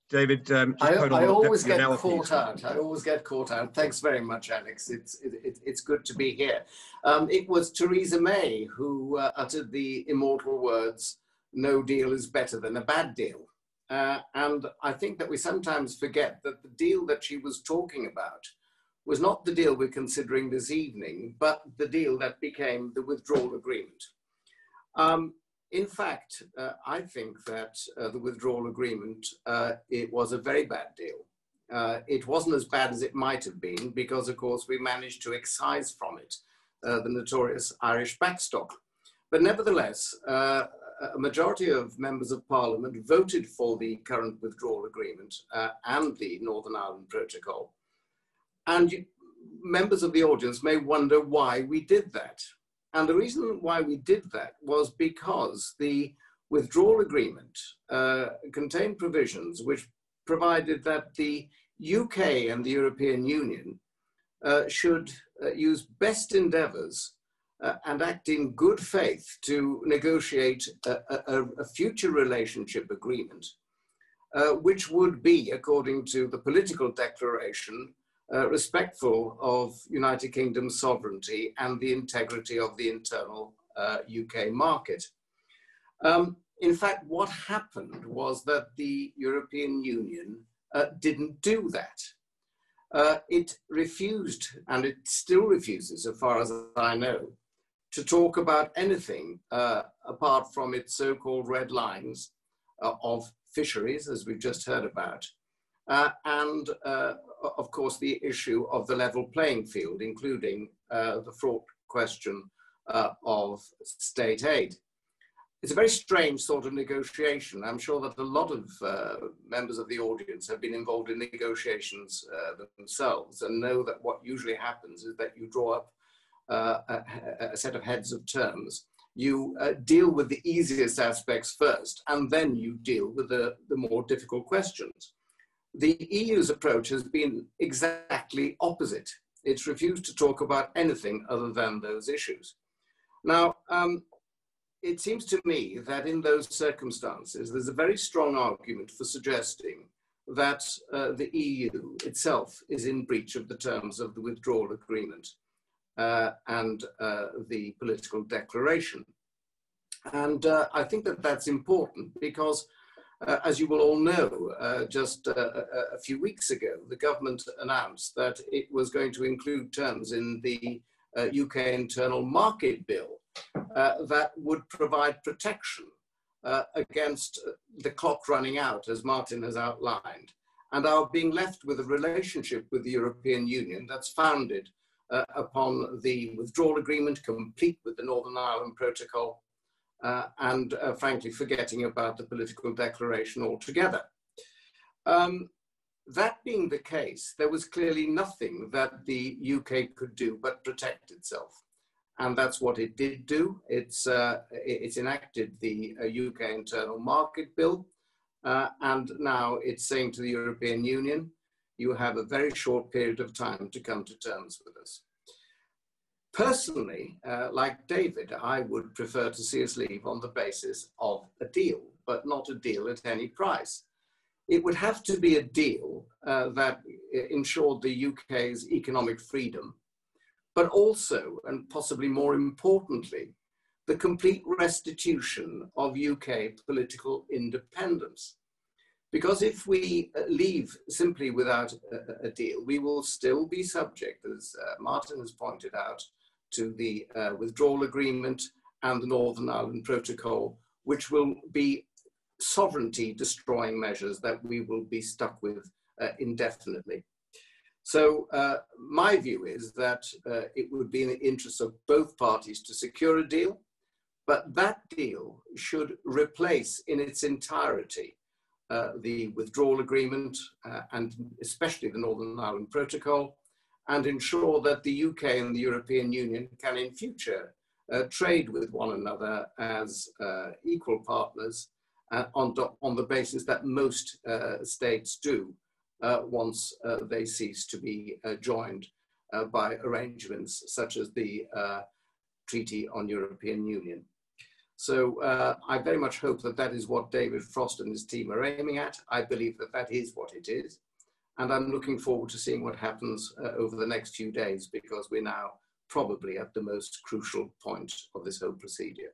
David, just put on I the always depth of get an caught out. I always get caught out. Thanks very much, Alex. It's good to be here. It was Theresa May who uttered the immortal words, "No deal is better than a bad deal." And I think that we sometimes forget that the deal that she was talking about was not the deal we're considering this evening, but the deal that became the withdrawal agreement. In fact, I think that the withdrawal agreement, it was a very bad deal. It wasn't as bad as it might have been because, of course, we managed to excise from it the notorious Irish backstop. But nevertheless, a majority of members of Parliament voted for the current withdrawal agreement and the Northern Ireland Protocol. And members of the audience may wonder why we did that. And the reason why we did that was because the withdrawal agreement contained provisions which provided that the UK and the European Union should use best endeavours and act in good faith to negotiate a future relationship agreement, which would be, according to the political declaration, respectful of United Kingdom sovereignty and the integrity of the internal UK market. In fact, what happened was that the European Union didn't do that. It refused, and it still refuses, as far as I know, to talk about anything apart from its so-called red lines of fisheries, as we've just heard about, and of course, the issue of the level playing field, including the fraught question of state aid. It's a very strange sort of negotiation. I'm sure that a lot of members of the audience have been involved in negotiations themselves and know that what usually happens is that you draw up a set of heads of terms. You deal with the easiest aspects first, and then you deal with the more difficult questions. The EU's approach has been exactly opposite. It's refused to talk about anything other than those issues. Now, it seems to me that in those circumstances, there's a very strong argument for suggesting that the EU itself is in breach of the terms of the withdrawal agreement and the political declaration. And I think that that's important because as you will all know, just a few weeks ago, the government announced that it was going to include terms in the UK internal market bill that would provide protection against the clock running out, as Martin has outlined, and are being left with a relationship with the European Union that's founded upon the withdrawal agreement, complete with the Northern Ireland Protocol, and frankly, forgetting about the political declaration altogether. That being the case, there was clearly nothing that the UK could do but protect itself. And that's what it did do. It's enacted the UK Internal Market Bill, and now it's saying to the European Union, you have a very short period of time to come to terms with us. Personally, like David, I would prefer to see us leave on the basis of a deal, but not a deal at any price. It would have to be a deal that ensured the UK's economic freedom, but also, and possibly more importantly, the complete restitution of UK political independence. Because if we leave simply without a deal, we will still be subject, as Martin has pointed out, to the withdrawal agreement and the Northern Ireland Protocol, which will be sovereignty destroying measures that we will be stuck with indefinitely. So my view is that it would be in the interest of both parties to secure a deal, but that deal should replace in its entirety the withdrawal agreement and especially the Northern Ireland Protocol, and ensure that the UK and the European Union can in future trade with one another as equal partners on the basis that most states do once they cease to be joined by arrangements such as the Treaty on European Union. So I very much hope that that is what David Frost and his team are aiming at. I believe that that is what it is. And I'm looking forward to seeing what happens over the next few days, because we're now probably at the most crucial point of this whole procedure.